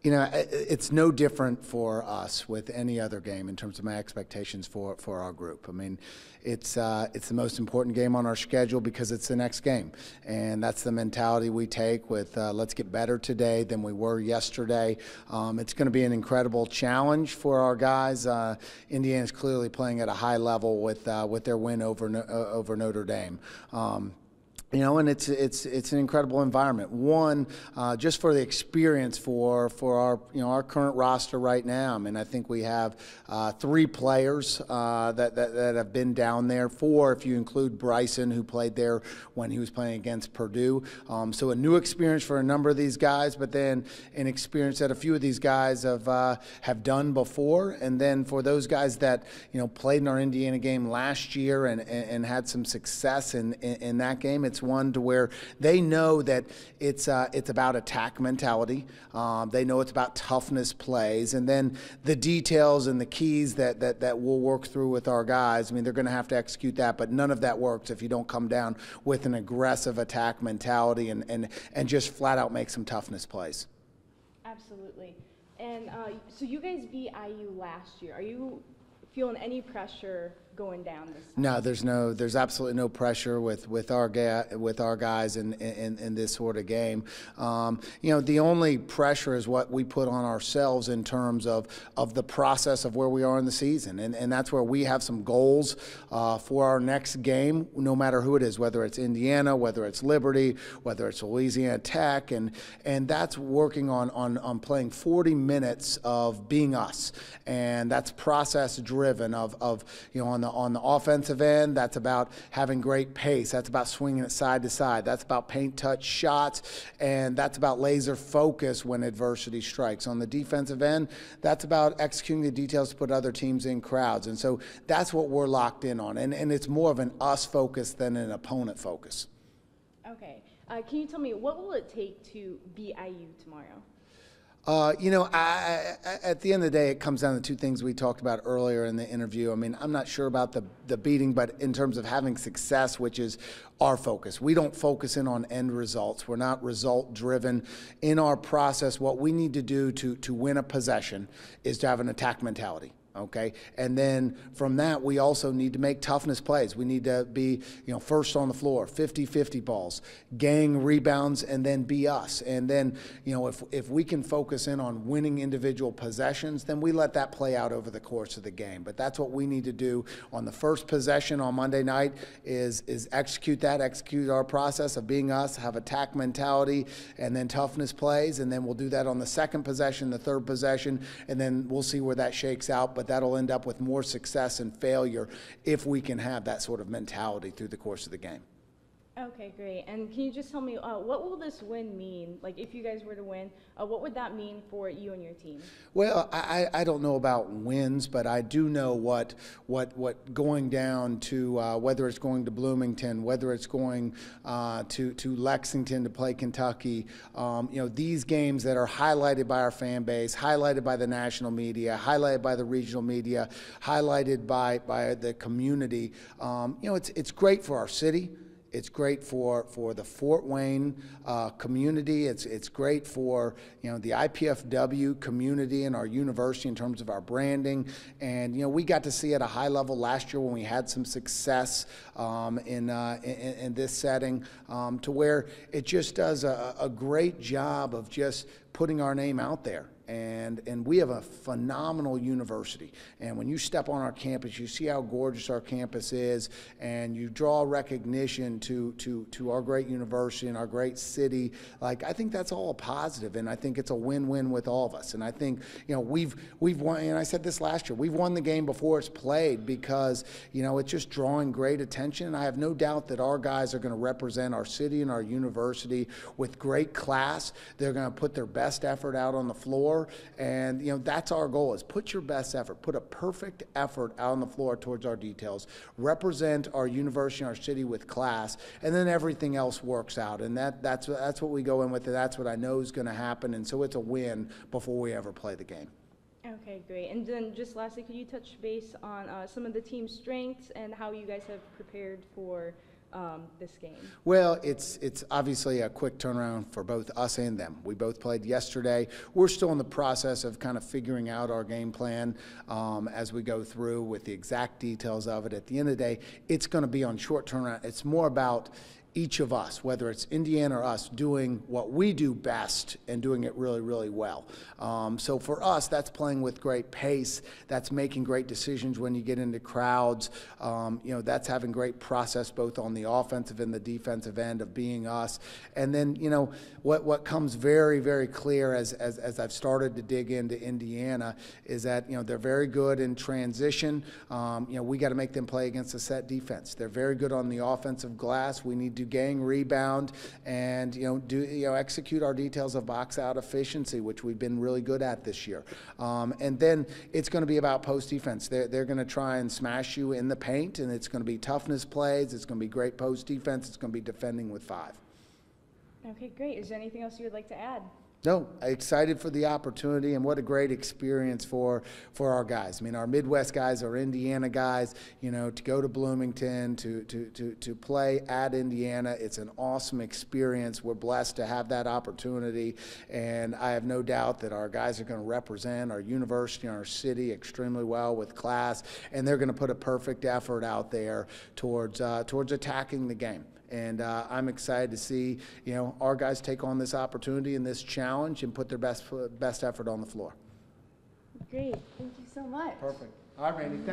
It's no different for us with any other game in terms of my expectations for our group. I mean, it's the most important game on our schedule because it's the next game, and that's the mentality we take with let's get better today than we were yesterday. It's going to be an incredible challenge for our guys. Indiana's clearly playing at a high level with their win over Notre Dame. And it's an incredible environment. One, just for the experience for our current roster right now. I mean, I think we have 3 players that have been down there. 4 if you include Bryson, who played there when he was playing against Purdue. So a new experience for a number of these guys, but then an experience that a few of these guys have done before. And then for those guys that played in our Indiana game last year and had some success in that game, it's one to where they know that it's about attack mentality. They know it's about toughness plays, and then the details and the keys that we'll work through with our guys. I mean, they're going to have to execute that, but none of that works if you don't come down with an aggressive attack mentality and just flat out make some toughness plays. Absolutely. And so you guys beat IU last year. Are you feeling any pressure going down this time? No, there's absolutely no pressure with our guys in this sort of game. The only pressure is what we put on ourselves in terms of the process of where we are in the season, and that's where we have some goals for our next game, no matter who it is, whether it's Indiana, whether it's Liberty, whether it's Louisiana Tech, and that's working on playing 40 minutes of being us, and that's process driven on the offensive end. That's about having great pace. That's about swinging it side to side. That's about paint touch shots, and that's about laser focus when adversity strikes. On the defensive end, that's about executing the details to put other teams in crowds, and so that's what we're locked in on, and it's more of an us focus than an opponent focus. Okay. Can you tell me, what will it take to beat IU tomorrow? At the end of the day, it comes down to 2 things we talked about earlier in the interview. I mean, I'm not sure about the beating, but in terms of having success, which is our focus. We don't focus in on end results. We're not result driven in our process. What we need to do to win a possession is to have an attack mentality. Okay, and then from that, we also need to make toughness plays. We need to be, first on the floor, 50-50 balls, gang rebounds, and then be us. And then, if we can focus in on winning individual possessions, then we let that play out over the course of the game. But that's what we need to do on the first possession on Monday night is execute our process of being us, have attack mentality, and then toughness plays. And then we'll do that on the second possession, the third possession, and then we'll see where that shakes out. But that'll end up with more success and failure if we can have that sort of mentality through the course of the game. Okay, great. And can you just tell me, what will this win mean? Like, if you guys were to win, what would that mean for you and your team? Well, I don't know about wins, but I do know what going down to whether it's going to Bloomington, whether it's going to Lexington to play Kentucky. These games that are highlighted by our fan base, highlighted by the national media, highlighted by the regional media, highlighted by the community. It's great for our city. It's great for the Fort Wayne community. It's great for the IPFW community and our university in terms of our branding. And we got to see at a high level last year when we had some success in this setting to where it just does a great job of just putting our name out there. And we have a phenomenal university. And when you step on our campus, you see how gorgeous our campus is, and you draw recognition to our great university and our great city. Like, I think that's all a positive, and I think it's a win-win with all of us. And I think, we've won, and I said this last year, we've won the game before it's played because, it's just drawing great attention. And I have no doubt that our guys are going to represent our city and our university with great class. They're going to put their best effort out on the floor. And that's our goal, is put your best effort, put a perfect effort out on the floor towards our details, represent our university and our city with class, and then everything else works out. And that's what we go in with, and that's what I know is going to happen. And so it's a win before we ever play the game. Okay, great. And then just lastly, could you touch base on some of the team's strengths and how you guys have prepared for this game? Well, it's obviously a quick turnaround for both us and them. We both played yesterday. We're still in the process of kind of figuring out our game plan as we go through with the exact details of it. At the end of the day, it's going to be on short turnaround. It's more about each of us, whether it's Indiana or us, doing what we do best and doing it really, really well. So for us, that's playing with great pace. That's making great decisions when you get into crowds. That's having great process both on the offensive and the defensive end of being us. And then, what comes very, very clear as I've started to dig into Indiana is that, they're very good in transition. We got to make them play against a set defense. They're very good on the offensive glass. We need to gang rebound and execute our details of box out efficiency, which we've been really good at this year. And then it's going to be about post defense. They're going to try and smash you in the paint, and it's going to be toughness plays. It's going to be great post defense. It's going to be defending with 5. Okay, great. Is there anything else you would like to add? No, excited for the opportunity, and what a great experience for our guys. I mean, our Midwest guys, our Indiana guys, to go to Bloomington, to play at Indiana, it's an awesome experience. We're blessed to have that opportunity, and I have no doubt that our guys are going to represent our university and our city extremely well with class, and they're going to put a perfect effort out there towards attacking the game. And I'm excited to see, our guys take on this opportunity and this challenge and put their best effort on the floor. Great. Thank you so much. Perfect. All right, Randy. Thanks.